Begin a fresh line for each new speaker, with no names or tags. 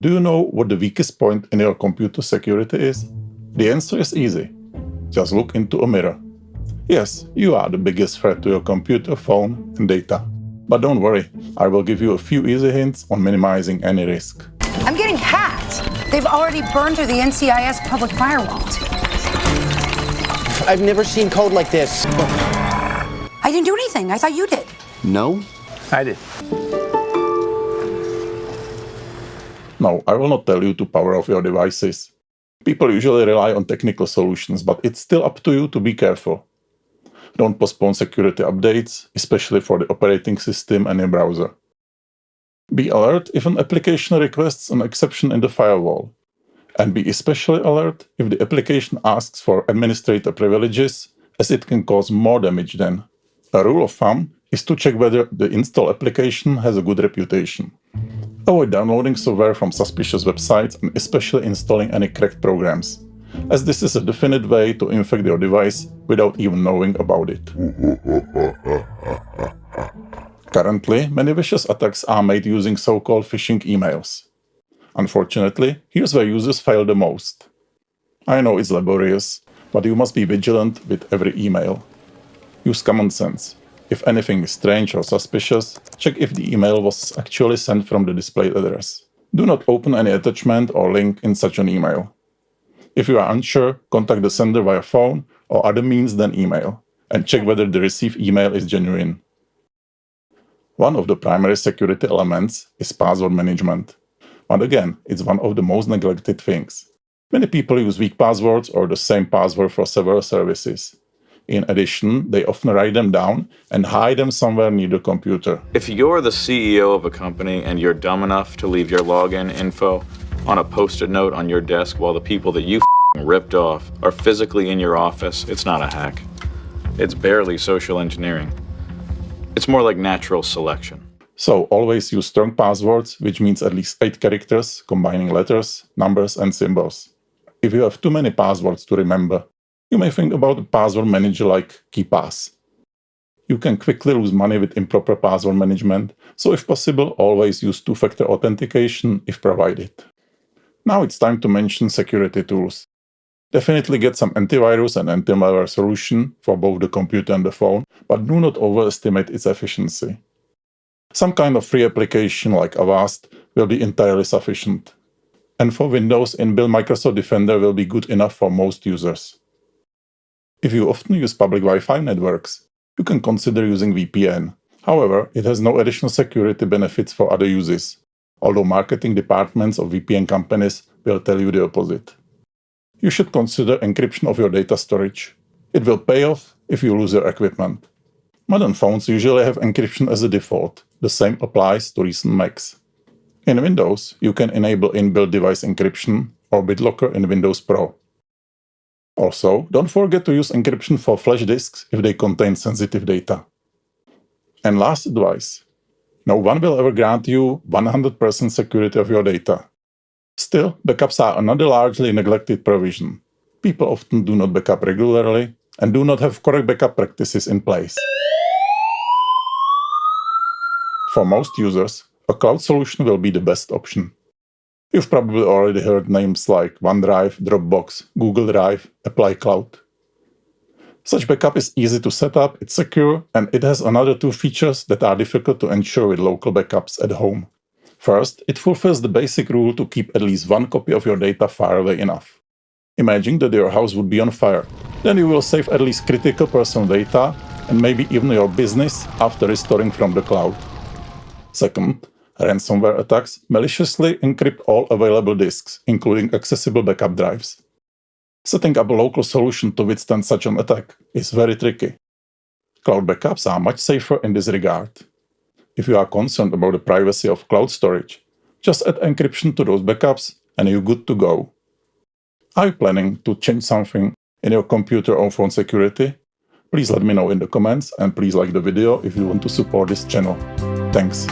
Do you know what the weakest point in your computer security is? The answer is easy. Just look into a mirror. Yes, you are the biggest threat to your computer, phone and data. But don't worry, I will give you a few easy hints on minimizing any risk.
I'm getting hacked. They've already burned through the NCIS public firewall.
I've never seen code like this.
I didn't do anything. I thought you did.
No?
I did.
No, I will not tell you to power off your devices. People usually rely on technical solutions, but it's still up to you to be careful. Don't postpone security updates, especially for the operating system and your browser. Be alert if an application requests an exception in the firewall. And be especially alert if the application asks for administrator privileges, as it can cause more damage then. A rule of thumb is to check whether the installed application has a good reputation. Avoid downloading software from suspicious websites and especially installing any cracked programs, as this is a definite way to infect your device without even knowing about it. Currently, many vicious attacks are made using so-called phishing emails. Unfortunately, here's where users fail the most. I know it's laborious, but you must be vigilant with every email. Use common sense. If anything is strange or suspicious, check if the email was actually sent from the displayed address. Do not open any attachment or link in such an email. If you are unsure, contact the sender via phone or other means than email, and check whether the received email is genuine. One of the primary security elements is password management. But again, it's one of the most neglected things. Many people use weak passwords or the same password for several services. In addition, they often write them down and hide them somewhere near the computer.
If you're the CEO of a company and you're dumb enough to leave your login info on a post-it note on your desk while the people that you ripped off are physically in your office, it's not a hack. It's barely social engineering. It's more like natural selection.
So always use strong passwords, which means at least 8 characters, combining letters, numbers and symbols. If you have too many passwords to remember, you may think about a password manager like KeePass. You can quickly lose money with improper password management, so if possible, always use two-factor authentication if provided. Now it's time to mention security tools. Definitely get some antivirus and anti-malware solution for both the computer and the phone, but do not overestimate its efficiency. Some kind of free application like Avast will be entirely sufficient. And for Windows, inbuilt Microsoft Defender will be good enough for most users. If you often use public Wi-Fi networks, you can consider using VPN. However, it has no additional security benefits for other uses, although marketing departments of VPN companies will tell you the opposite. You should consider encryption of your data storage. It will pay off if you lose your equipment. Modern phones usually have encryption as a default. The same applies to recent Macs. In Windows, you can enable inbuilt device encryption or BitLocker in Windows Pro. Also, don't forget to use encryption for flash disks if they contain sensitive data. And last advice. No one will ever grant you 100% security of your data. Still, backups are another largely neglected provision. People often do not backup regularly and do not have correct backup practices in place. For most users, a cloud solution will be the best option. You've probably already heard names like OneDrive, Dropbox, Google Drive, Apple iCloud. Such backup is easy to set up, it's secure, and it has another 2 features that are difficult to ensure with local backups at home. First, it fulfills the basic rule to keep at least 1 copy of your data far away enough. Imagine that your house would be on fire. Then you will save at least critical personal data and maybe even your business after restoring from the cloud. Second, ransomware attacks maliciously encrypt all available disks, including accessible backup drives. Setting up a local solution to withstand such an attack is very tricky. Cloud backups are much safer in this regard. If you are concerned about the privacy of cloud storage, just add encryption to those backups and you're good to go. Are you planning to change something in your computer or phone security? Please let me know in the comments and please like the video if you want to support this channel. Thanks.